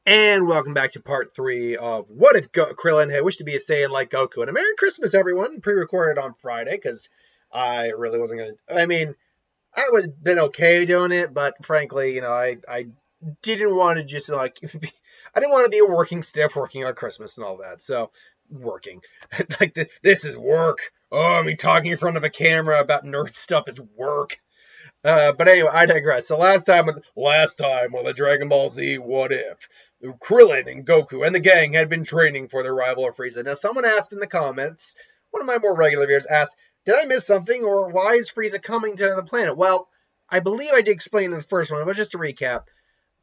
And welcome back to part 3 of What If Krillin Had Wished to Be a Saiyan Like Goku. And a Merry Christmas, everyone. Pre-recorded on Friday, because I really wasn't going to... I mean, I would have been okay doing it, but frankly, I didn't want to just, I didn't want to be a working stiff working on Christmas and all that. So, working. This is work. Oh, me talking in front of a camera about nerd stuff is work. But anyway, I digress. So last time on the Dragon Ball Z What If, Krillin and Goku and the gang had been training for their rival Frieza. Now, someone asked in the comments, one of my more regular viewers asked, did I miss something, or why is Frieza coming to the planet? Well, I believe I did explain in the first one, but just to recap,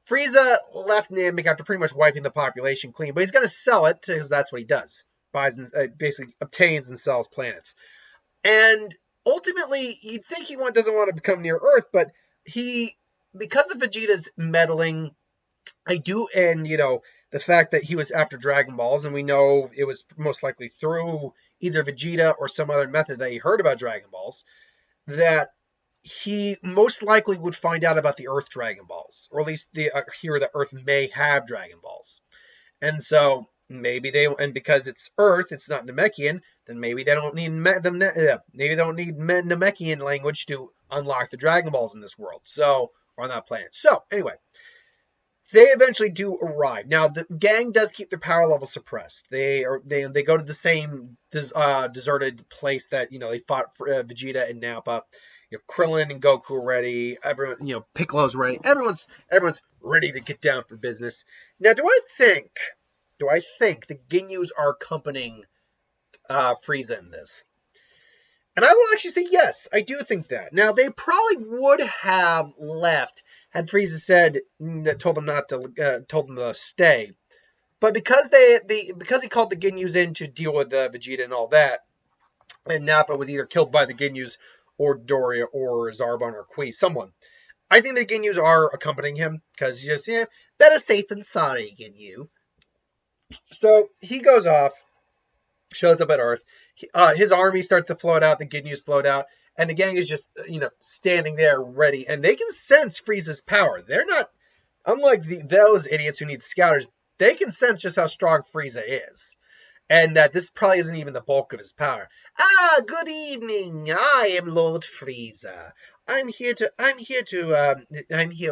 Frieza left Namek after pretty much wiping the population clean, but he's going to sell it because that's what he does. Buys and basically obtains and sells planets. And ultimately, you'd think he doesn't want to become near Earth, but because of Vegeta's meddling, and the fact that he was after Dragon Balls, and we know it was most likely through either Vegeta or some other method that he heard about Dragon Balls, that he most likely would find out about the Earth Dragon Balls, or at least hear that Earth may have Dragon Balls. And so and because it's Earth, it's not Namekian, then maybe they don't need Namekian language to unlock the Dragon Balls in this world. So, or on that planet. So, anyway, they eventually do arrive. Now, the gang does keep their power level suppressed. They go to the same deserted place that they fought for Vegeta and Nappa. Krillin and Goku are ready. Everyone, Piccolo's ready. Everyone's ready to get down for business. Now, do I think the Ginyus are accompanying Frieza in this? And I will actually say yes, I do think that. Now, they probably would have left had Frieza told them to stay. But because he called the Ginyus in to deal with Vegeta and all that, and Nappa was either killed by the Ginyus or Doria or Zarbon or Kui, someone. I think the Ginyus are accompanying him because he's just, better safe than sorry, Ginyu. So he goes off, shows up at Earth. His army starts to float out. The Ginyus float out. And the gang is just, standing there ready. And they can sense Frieza's power. They're not, unlike those idiots who need scouters, they can sense just how strong Frieza is. And that this probably isn't even the bulk of his power. Good evening. I am Lord Frieza. I'm here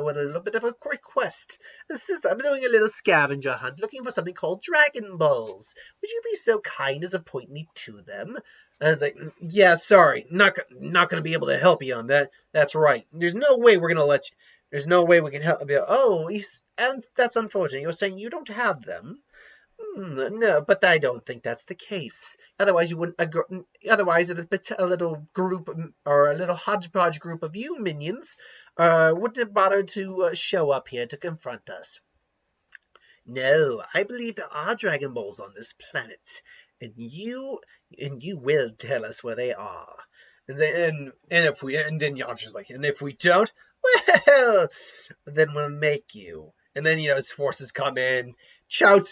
with a little bit of a request. I'm doing a little scavenger hunt, looking for something called Dragon Balls. Would you be so kind as to point me to them? And it's like, yeah, sorry, not going to be able to help you on that. That's right. There's no way we're going to let you. There's no way we can help you. Oh, and that's unfortunate. You're saying you don't have them. No, but I don't think that's the case. Otherwise, you wouldn't. Otherwise, a little group or a little hodgepodge group of you minions wouldn't have bothered to show up here to confront us. No, I believe there are Dragon Balls on this planet, and you will tell us where they are. And then Yamcha's like, and if we don't, well, then we'll make you. And then his forces come in.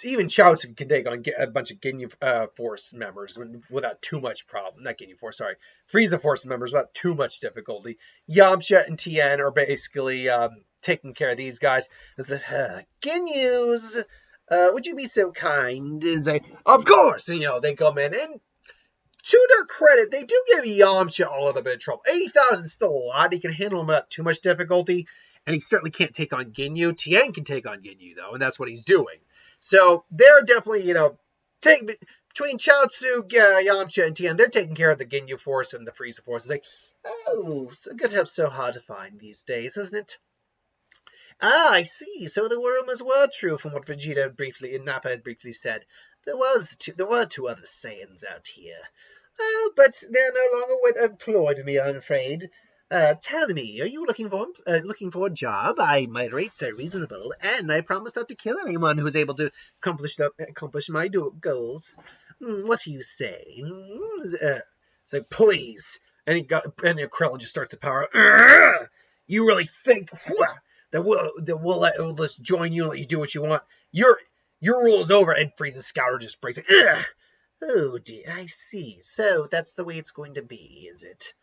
Even Chaozu can take on a bunch of Ginyu Force members without too much problem. Not Ginyu Force, sorry. Frieza Force members without too much difficulty. Yamcha and Tien are basically taking care of these guys. It's like, Ginyus, would you be so kind? And say, of course! And, they come in. And to their credit, they do give Yamcha a little bit of trouble. 80,000 is still a lot. He can handle them without too much difficulty. And he certainly can't take on Ginyu. Tien can take on Ginyu, though, and that's what he's doing. So they're definitely, between Chaozu, Yamcha, and Tien, they're taking care of the Ginyu Force and the Frieza Force. It's like, oh, good help so hard to find these days, isn't it? I see. So the rumors were true from what Vegeta and Nappa had briefly said. There were two other Saiyans out here. Oh, but they're no longer employed with me, I'm afraid. Tell me, are you looking for a job? My rates are reasonable, and I promise not to kill anyone who is able to accomplish my goals. What do you say? Say, please. And Krillin just starts to power. You really think that we'll just join you and let you do what you want? Your rule is over. And Frieza's scouter just breaks it. Oh dear, I see. So that's the way it's going to be, is it?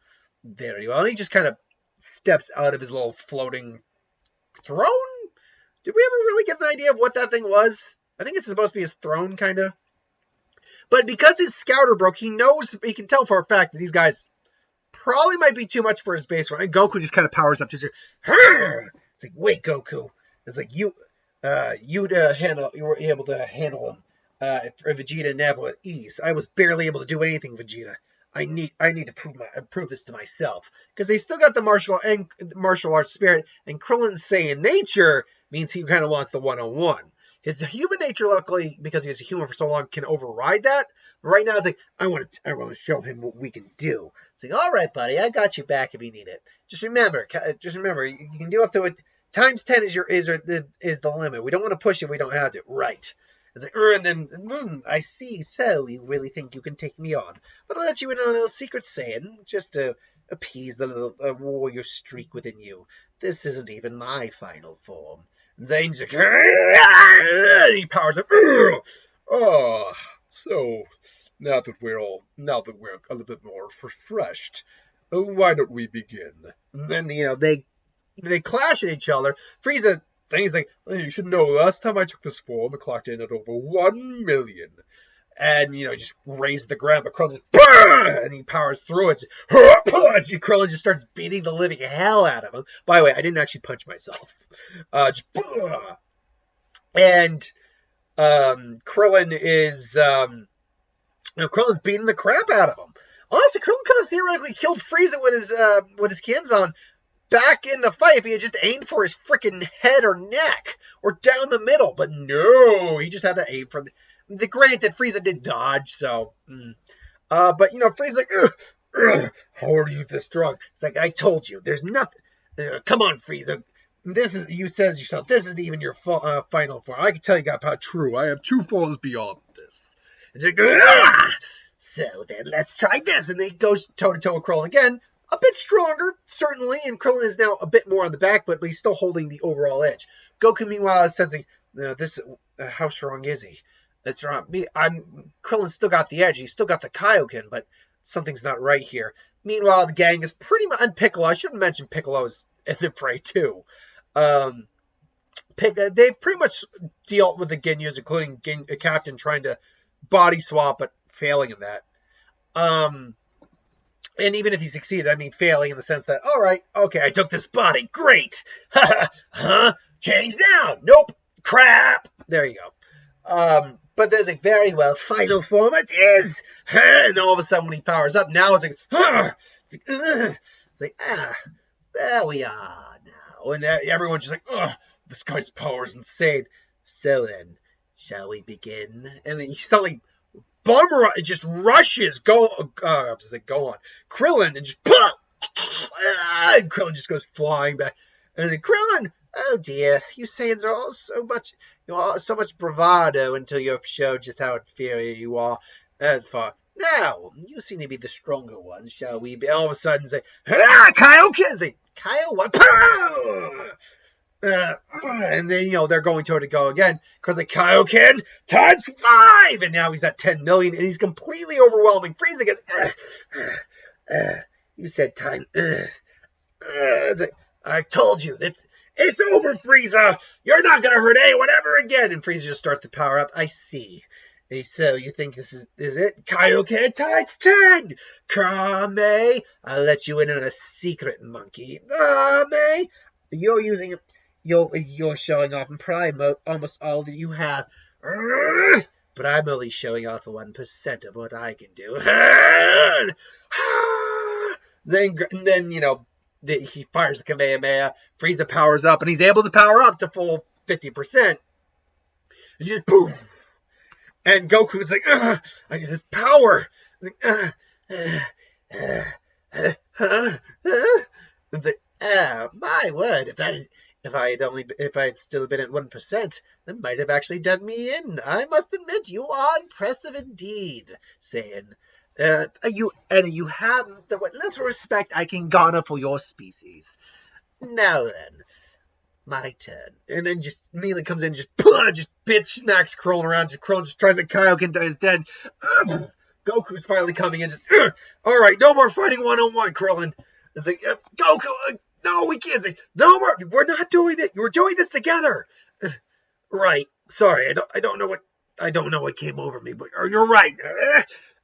Very well. He just kind of steps out of his little floating throne. Did we ever really get an idea of what that thing was? I think it's supposed to be his throne, kind of. But because his scouter broke, he can tell for a fact that these guys probably might be too much for his base. And Goku just kind of powers up to it's like, wait, Goku. It's like you were able to handle him. For Vegeta never with ease. I was barely able to do anything, Vegeta. I need to prove this to myself, because they still got the martial arts spirit, and Krillin's Saiyan nature means he kind of wants the one-on-one. His human nature, luckily, because he was a human for so long, can override that. But right now, it's like, I want to show him what we can do. It's like, all right, buddy, I got you back if you need it. Just remember, you can do up to it. Times 10 is the limit. We don't want to push if we don't have to. Right. It's like, and then, I see, so you really think you can take me on. But I'll let you in on a little secret saying, just to appease the little warrior streak within you. This isn't even my final form. And Zane's like, he powers up. Oh, so now that we're a little bit more refreshed, why don't we begin? And then, they clash at each other. Frieza things like, you should know, last time I took this form, I clocked in at over 1 million. And, just raised the ground, but Krillin just, and he powers through it. Krillin just starts beating the living hell out of him. By the way, I didn't actually punch myself. And Krillin is, Krillin's beating the crap out of him. Honestly, Krillin could have theoretically killed Frieza with his Kenzan back in the fight if he had just aimed for his freaking head or neck or down the middle. But no, he just had to aim for the granted, Frieza did dodge, so. But, Frieza's like, how are you this strong? It's like, I told you, there's nothing. Come on, Frieza. You said yourself, this isn't even your final form. I can tell you how true. I have 2 forms beyond this. It's like, so then let's try this. And then he goes toe-to-toe with Krillin again. A bit stronger, certainly, and Krillin is now a bit more on the back, but he's still holding the overall edge. Goku, meanwhile, is sensing, how strong is he? That's right. Krillin still got the edge. He's still got the Kaioken, but something's not right here. Meanwhile, the gang is pretty much, and Piccolo, I shouldn't mention Piccolo's in the fray, too. They pretty much dealt with the Ginyus, including Captain trying to body swap, but failing in that. And even if he succeeded, I mean failing in the sense that, all right, okay, I took this body, great. Change now. Nope. Crap. There you go. But there's like, very well, final form it is. And all of a sudden when he powers up, now it's like, there we are now. And everyone's just like, this guy's power is insane. So then, shall we begin? And then he suddenly, Bomber just rushes, go on. Krillin, and just, and Krillin just goes flying back. And then Krillin, oh dear, you Saiyans are all so much bravado until you have showed just how inferior you are. As far now, you seem to be the stronger one, shall we? All of a sudden, say, Kaioken! Say, Kaio, what? And then, they're going to go again, because the Kaioken times 5! And now he's at 10 million, and he's completely overwhelming. Frieza gets, you said time. I told you, it's over, Frieza! You're not going to hurt anyone ever again! And Frieza just starts to power up. I see. So, you think this is it? Kaioken times 10! Kame! I'll let you in on a secret, monkey. Kame! You're using... You're showing off in Prime almost all that you have. But I'm only showing off 1% of what I can do. Then he fires the Kamehameha. Frieza powers up, and he's able to power up to full 50%. And just boom. And Goku's like, I get his power. Like, It's like, my word, if I had still been at 1%, that might have actually done me in. I must admit, you are impressive indeed, Saiyan. You have the little respect I can garner for your species. Now then, my turn. And then just immediately comes in, just bitch smacks Krillin around. Krillin just tries to Kaioken to his dead. Goku's finally coming in, just, all right, no more fighting one-on-one, Krillin. It's like, Goku, no, we can't say, no more, we're not doing it. We're doing this together. Right. Sorry, I don't know what came over me, but you're right.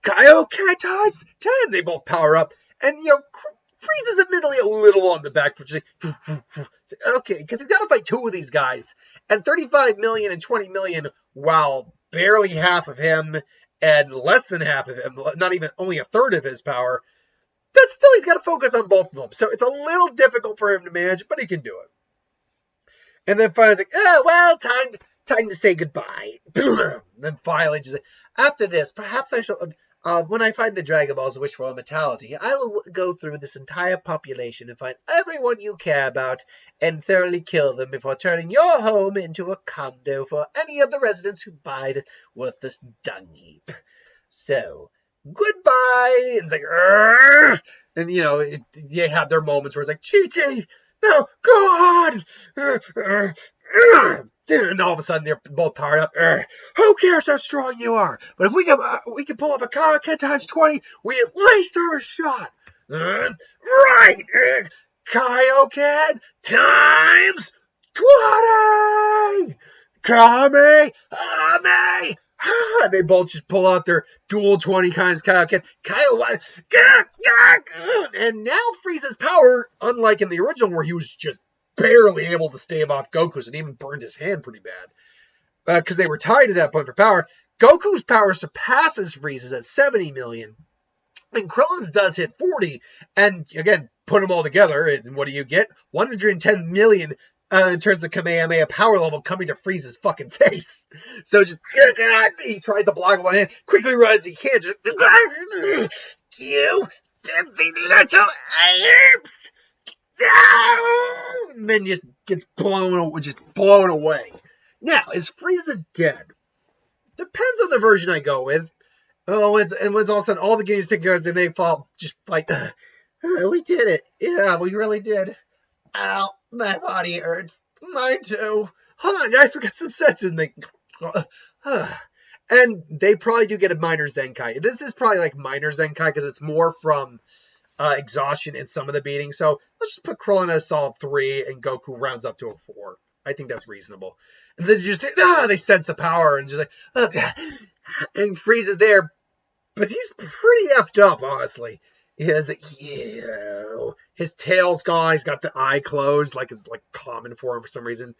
Kaioken times 10. They both power up, and Frieza's admittedly a little on the back for just okay, because he's got to fight two of these guys, and 35 million and 20 million, while barely half of him and less than half of him, not even only a third of his power. That's still he's got to focus on both of them, so it's a little difficult for him to manage, but he can do it. And then finally, like, oh well, time to say goodbye. Then finally, just after this, perhaps I shall. When I find the Dragon Balls wish for immortality, I will go through this entire population and find everyone you care about and thoroughly kill them before turning your home into a condo for any of the residents who buy the worthless dung heap. So, goodbye! And it's like, Arr! And they have their moments where it's like, Chi-Chi, no, go on! And all of a sudden they're both powered up. Who cares how strong you are? But if we can pull up a Kaioken times 20, we at least have a shot. Right! Kaioken times 20! Kame! Ame! And they both just pull out their dual 20 kinds of Kaioken. And now Frieza's power, unlike in the original where he was just barely able to stave off Goku's and even burned his hand pretty bad because they were tied at that point for power. Goku's power surpasses Frieza's at 70 million, and Krillin's does hit 40. And again, put them all together, and what do you get? 110 million in terms of Kamehameha power level coming to Frieza's fucking face. So just he tried to block one hand, quickly realized he can't. Just you filthy little apes. And then just gets blown away. Now, is Frieza dead? Depends on the version I go with. And when all of a sudden all the games take goes and they fall just like, we did it. Yeah, we really did. Ow, my body hurts. Mine too. Hold on, guys, we got some sense in the. And they probably do get a minor Zenkai. This is probably like minor Zenkai because it's more from exhaustion in some of the beatings. So let's just put Krillin at a solid 3 and Goku rounds up to a 4. I think that's reasonable. And then they sense the power and just like, and Frieza's there, but he's pretty effed up, honestly. His tail's gone. He's got the eye closed, like it's like common for him for some reason.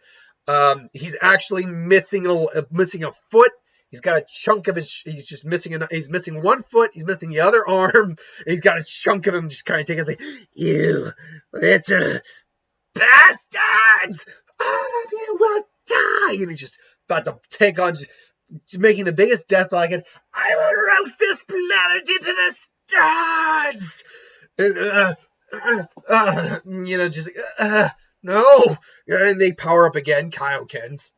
He's actually missing a foot. He's got a chunk of his. He's missing one foot. He's missing the other arm. He's got a chunk of him just kind of taking. It's like, you little bastards! All of you will die! And he's just about to take on, just making the biggest death like it. I will roast this planet into the stars. No. And they power up again, Kaiokens.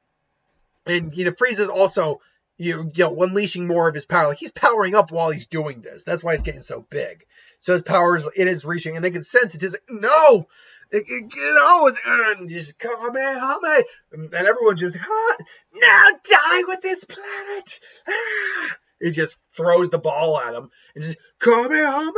And Frieza's also. Unleashing more of his power. Like he's powering up while he's doing this. That's why he's getting so big. So his power is reaching, and they can sense it. It's like, no! And just Kamehameha. And everyone just, now die with this planet! It just throws the ball at him. And just, Kamehameha!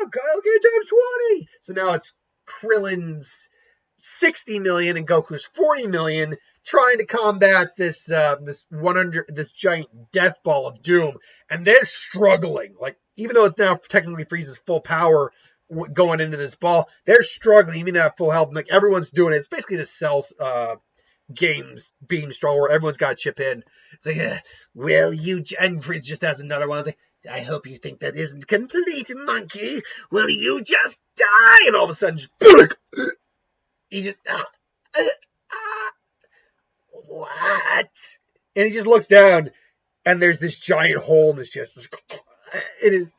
Kaioken times 20! So now it's Krillin's 60 million and Goku's 40 million trying to combat this giant death ball of doom, and they're struggling. Like, even though it's now technically Frieza's full power going into this ball, they're struggling even at full health. Like everyone's doing it. It's basically the Cell's games being strong where everyone's got to chip in. It's like, and Frieza just has another one. It's like, I hope you think that isn't complete, monkey. Will you just die? And all of a sudden, he just. What? And he just looks down, and there's this giant hole in his chest. It is,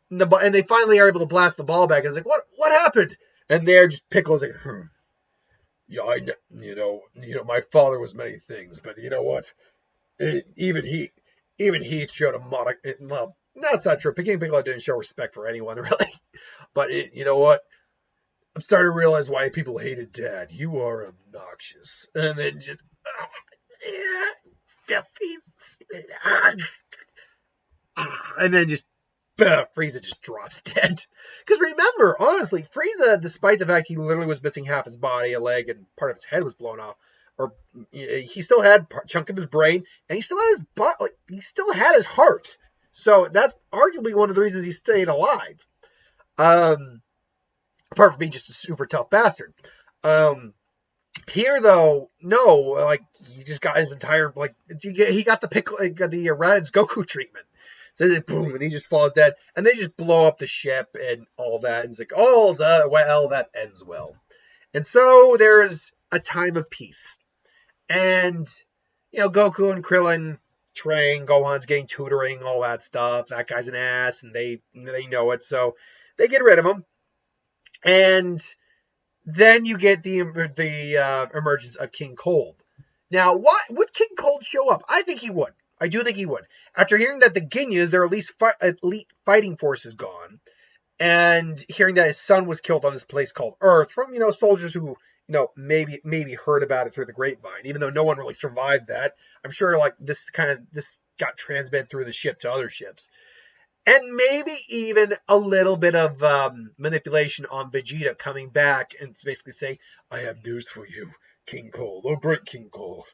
and they finally are able to blast the ball back. And it's like, what happened? And there, just Piccolo's like, yeah, my father was many things, but you know what? Even he showed a modicum. Well, that's not true. King Piccolo didn't show respect for anyone really, but you know what? I'm starting to realize why people hated Dad. You are obnoxious, and then just. And then just Frieza just drops dead. Because remember, honestly, Frieza, despite the fact he literally was missing half his body, a leg, and part of his head was blown off, or he still had a chunk of his brain, and he still had his butt, like he still had his heart. So that's arguably one of the reasons he stayed alive. Apart from being just a super tough bastard. Here though, no, like he just got his entire he got the Raditz Goku treatment. So boom, and he just falls dead, and they just blow up the ship and all that. And it's like, oh, well, that ends well. And so there's a time of peace, and Goku and Krillin train. Gohan's getting tutoring, all that stuff. That guy's an ass, and they know it, so they get rid of him. And then you get the emergence of King Cold. Now, would King Cold show up? I think he would. I do think he would. After hearing that the Ginyus, their elite fighting force is gone, and hearing that his son was killed on this place called Earth from soldiers who maybe heard about it through the grapevine, even though no one really survived that. I'm sure this got transmitted through the ship to other ships. And maybe even a little bit of manipulation on Vegeta coming back and basically saying, I have news for you, King Cold. Oh, great King Cold.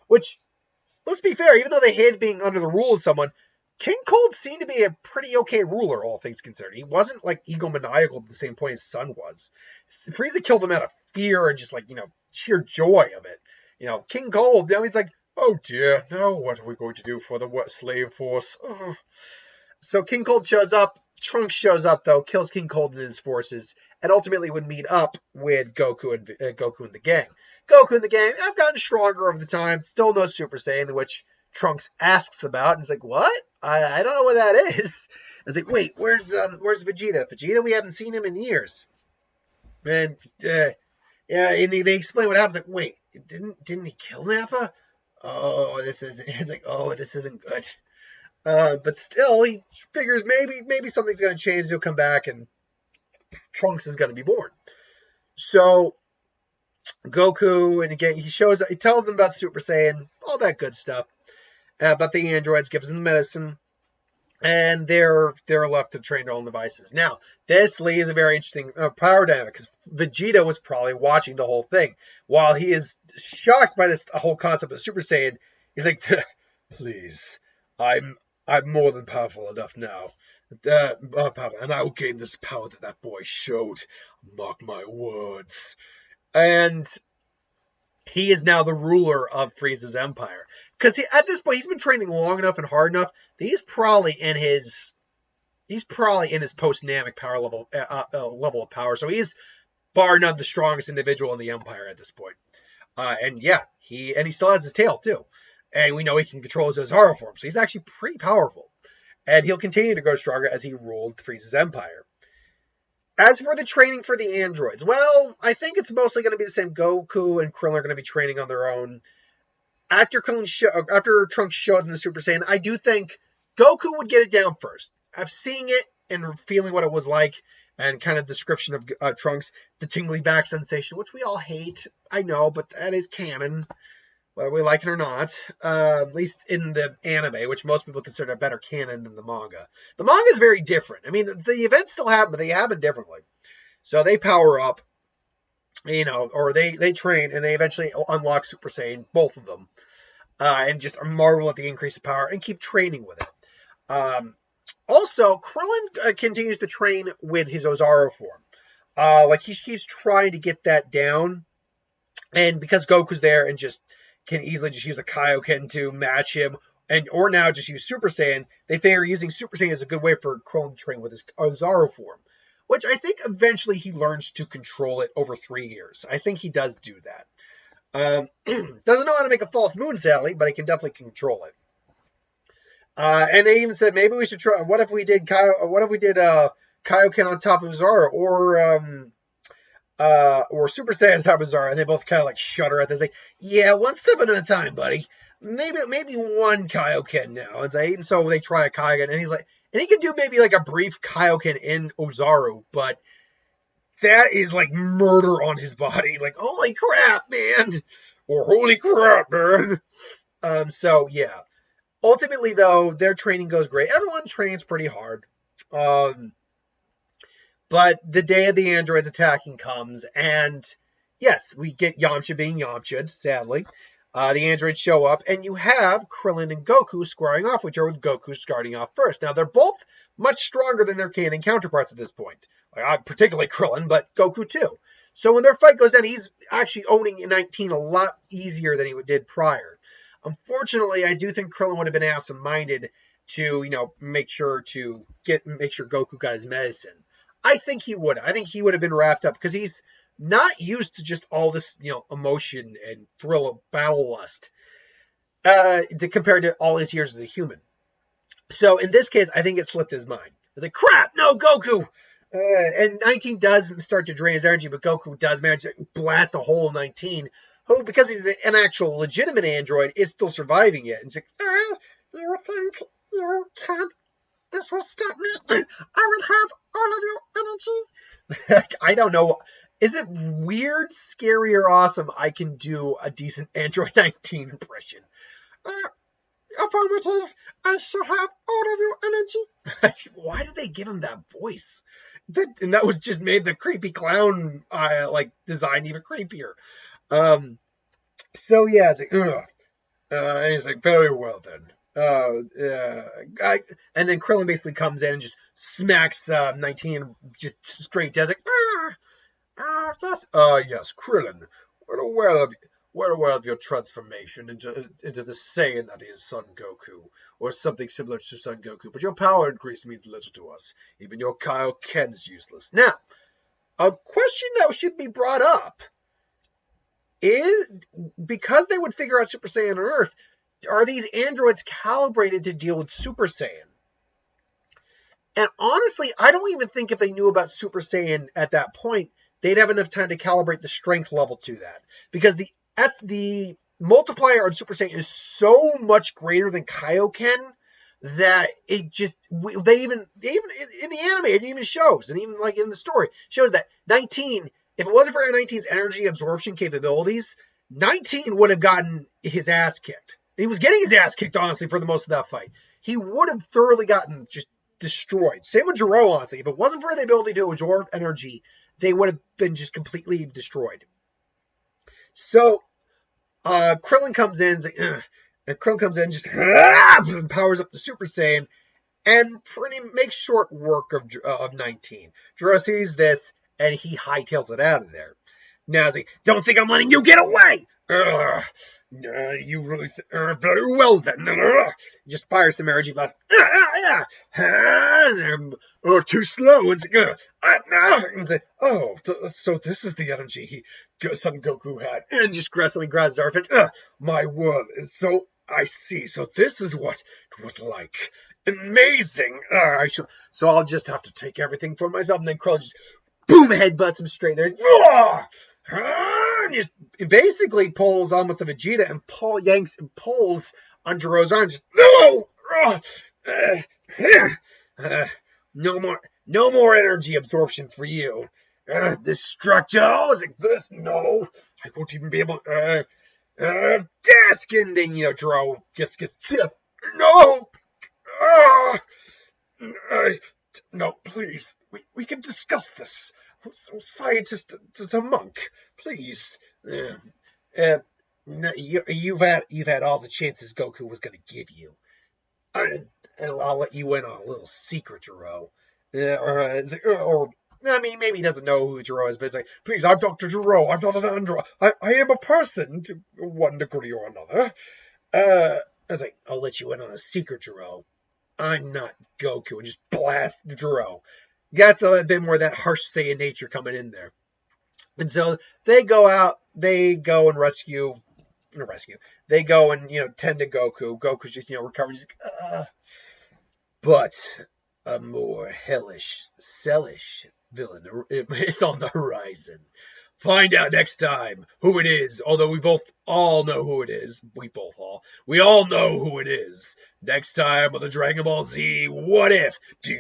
Which, let's be fair, even though they hated being under the rule of someone, King Cold seemed to be a pretty okay ruler, all things considered. He wasn't egomaniacal at the same point his son was. Frieza killed him out of fear and just sheer joy of it. King Cold, he's like, oh dear, now what are we going to do for the slave force? Oh. So King Cold shows up. Trunks shows up, though, kills King Cold and his forces, and ultimately would meet up with Goku and the gang. Goku and the gang have gotten stronger over the time. Still no Super Saiyan, which Trunks asks about, and he's like, "What? I don't know what that is." I was like, "Wait, where's Vegeta? Vegeta, we haven't seen him in years." And yeah, and they explain what happens. Like, wait, didn't he kill Nappa? Oh, this isn't good. But still, he figures maybe something's going to change. He'll come back, and Trunks is going to be born. So Goku, and again, he tells them about Super Saiyan, all that good stuff. About the androids, gives them the medicine, and they're left to train their own devices. Now, this leaves a very interesting power dynamic, because Vegeta was probably watching the whole thing. While he is shocked by this whole concept of Super Saiyan, he's like, please, I'm more than powerful enough now. And I will gain this power that boy showed. Mark my words. And he is now the ruler of Frieza's empire. Because at this point, he's been training long enough and hard enough that he's probably in his post-Namek power level of power. So he's bar none the strongest individual in the empire at this point. And yeah, he still has his tail too. And we know he can control his Ozaru form, so he's actually pretty powerful. And he'll continue to grow stronger as he rules Frieza's empire. As for the training for the androids, well, I think it's mostly going to be the same. Goku and Krillin are going to be training on their own. After Trunks showed them the Super Saiyan, I do think Goku would get it down first. I've seen it and feeling what it was like, and kind of description of Trunks, the tingly back sensation, which we all hate. I know, but that is canon. Whether we like it or not, at least in the anime, which most people consider a better canon than the manga. The manga is very different. I mean, the events still happen, but they happen differently. So they power up, or they train, and they eventually unlock Super Saiyan, both of them, and just marvel at the increase of power and keep training with it. Also, Krillin continues to train with his Ozaru form. He keeps trying to get that down, and because Goku's there and just can easily just use a Kaioken to match him, or now just use Super Saiyan. They figure using Super Saiyan is a good way for Krillin to train with his Ozaru form, which I think eventually he learns to control it over 3 years. I think he does do that. Doesn't know how to make a false moon, sadly, but he can definitely control it. And they even said maybe we should try. What if we did Kaioken on top of Ozaru, or Super Saiyan top of Zara, and they both kind of shudder at this. Like, yeah, one step at a time, buddy. Maybe one Kaioken now. And so they try a Kaioken, and he's like, and he can do maybe a brief Kaioken in Ozaru, but that is murder on his body. Holy crap, man, or holy crap, man. So yeah. Ultimately, though, their training goes great. Everyone trains pretty hard. But the day of the androids attacking comes, and Yes, we get Yamcha being Yamcha, sadly. The androids show up, and you have Krillin and Goku squaring off, which are with Goku starting off first. Now, they're both much stronger than their canon counterparts at this point. Particularly Krillin, but Goku too. So when their fight goes down, he's actually owning 19 a lot easier than he did prior. Unfortunately, I do think Krillin would have been absent-minded to, make sure Goku got his medicine. I think he would. I think he would have been wrapped up because he's not used to just all this, emotion and thrill of battle lust compared to all his years as a human. So in this case, I think it slipped his mind. It's like, crap, no, Goku! And 19 does start to drain his energy, but Goku does manage to blast a hole in 19, who, because he's an actual legitimate android, is still surviving it. And it's like, you think you can't, this will stop me? I will have all of your energy. I don't know. Is it weird, scary, or awesome? I can do a decent Android 19 impression. Affirmative. I shall have all of your energy. Why did they give him that voice? And that was just made the creepy clown design even creepier. So yeah, it's like, and he's like, very well then. And then Krillin basically comes in and just smacks 19 just straight down. Like, yes, Krillin. We're aware of your transformation into the Saiyan that is Son Goku, or something similar to Son Goku, but your power increase means little to us. Even your Kaioken is useless. Now, a question that should be brought up is, because they would figure out Super Saiyan on Earth, are these androids calibrated to deal with Super Saiyan? And honestly, I don't even think if they knew about Super Saiyan at that point, they'd have enough time to calibrate the strength level to that. Because the multiplier on Super Saiyan is so much greater than Kaioken that it just, they even in the anime, it even shows, and even like in the story, shows that 19, if it wasn't for 19's energy absorption capabilities, 19 would have gotten his ass kicked. He was getting his ass kicked, honestly, for the most of that fight. He would have thoroughly gotten just destroyed. Same with Jiro, honestly. If it wasn't for the ability to absorb energy, they would have been just completely destroyed. So, Krillin comes in, and Krillin comes in, just powers up the Super Saiyan, and makes short work of 19. Jiro sees this, and he hightails it out of there. Now he's like, don't think I'm letting you get away! You really very well then. Just fire some energy blasts. Too slow. It's like, oh, so this is the energy Son Goku had. And just aggressively grabs Zarfit. My word. So I see. So this is what it was like. Amazing. So I'll just have to take everything for myself. And then Krillin just boom, headbutts him straight there. And just basically pulls almost a Vegeta and pulls on Jiro's arm. Just no more energy absorption for you. Destructo is like this. No, I won't even be able. Desk, and then Jiro just gets no. No, please. We can discuss this. Scientist to monk, please. You've had all the chances Goku was going to give you, and I'll let you in on a little secret, Jiro. Or I mean, maybe he doesn't know who Jiro is, but it's like, please, I'm Dr. Jiro. I'm not an android. I am a person to one degree or another. I was like, I'll let you in on a secret, Jiro. I'm not Goku, and just blast Jiro. That's a bit more of that harsh Saiyan nature coming in there. And so they go out, they go and rescue. They go and, tend to Goku. Goku's just, recovering. He's like, But a more hellish, sellish villain is on the horizon. Find out next time who it is, although we all know who it is. We all know who it is. Next time on the Dragon Ball Z What If? So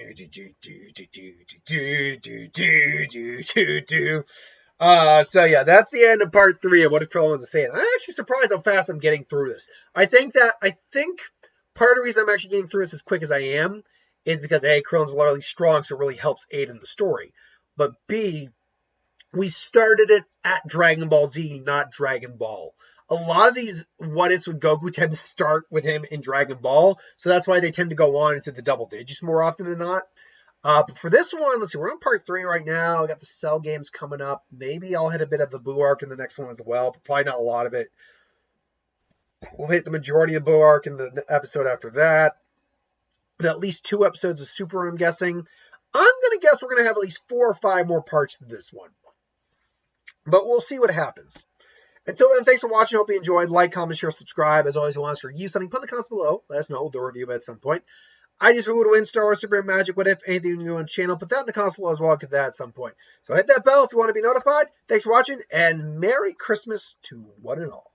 yeah, that's the end of part 3 of What If Krillin was a Saiyan. I'm actually surprised how fast I'm getting through this. I think part of the reason I'm actually getting through this as quick as I am is because A, Krillin's really strong, so it really helps aid in the story. But B, we started it at Dragon Ball Z, not Dragon Ball. A lot of these what ifs with Goku tend to start with him in Dragon Ball, so that's why they tend to go on into the double digits more often than not. But for this one, let's see, we're on part 3 right now. We got the Cell games coming up. Maybe I'll hit a bit of the Boo arc in the next one as well, but probably not a lot of it. We'll hit the majority of Boo arc in the episode after that. But at least 2 episodes of Super, I'm guessing. I'm going to guess we're going to have at least 4 or 5 more parts to this one. But we'll see what happens. Until then, thanks for watching. Hope you enjoyed. Like, comment, share, subscribe. As always, if you want us to review something, put in the comments below. Let us know. We'll do a review at some point. I just would win Star Wars Super Magic. What if anything new on the channel? Put that in the comments below as well. I'll get that at some point. So hit that bell if you want to be notified. Thanks for watching, and Merry Christmas to one and all.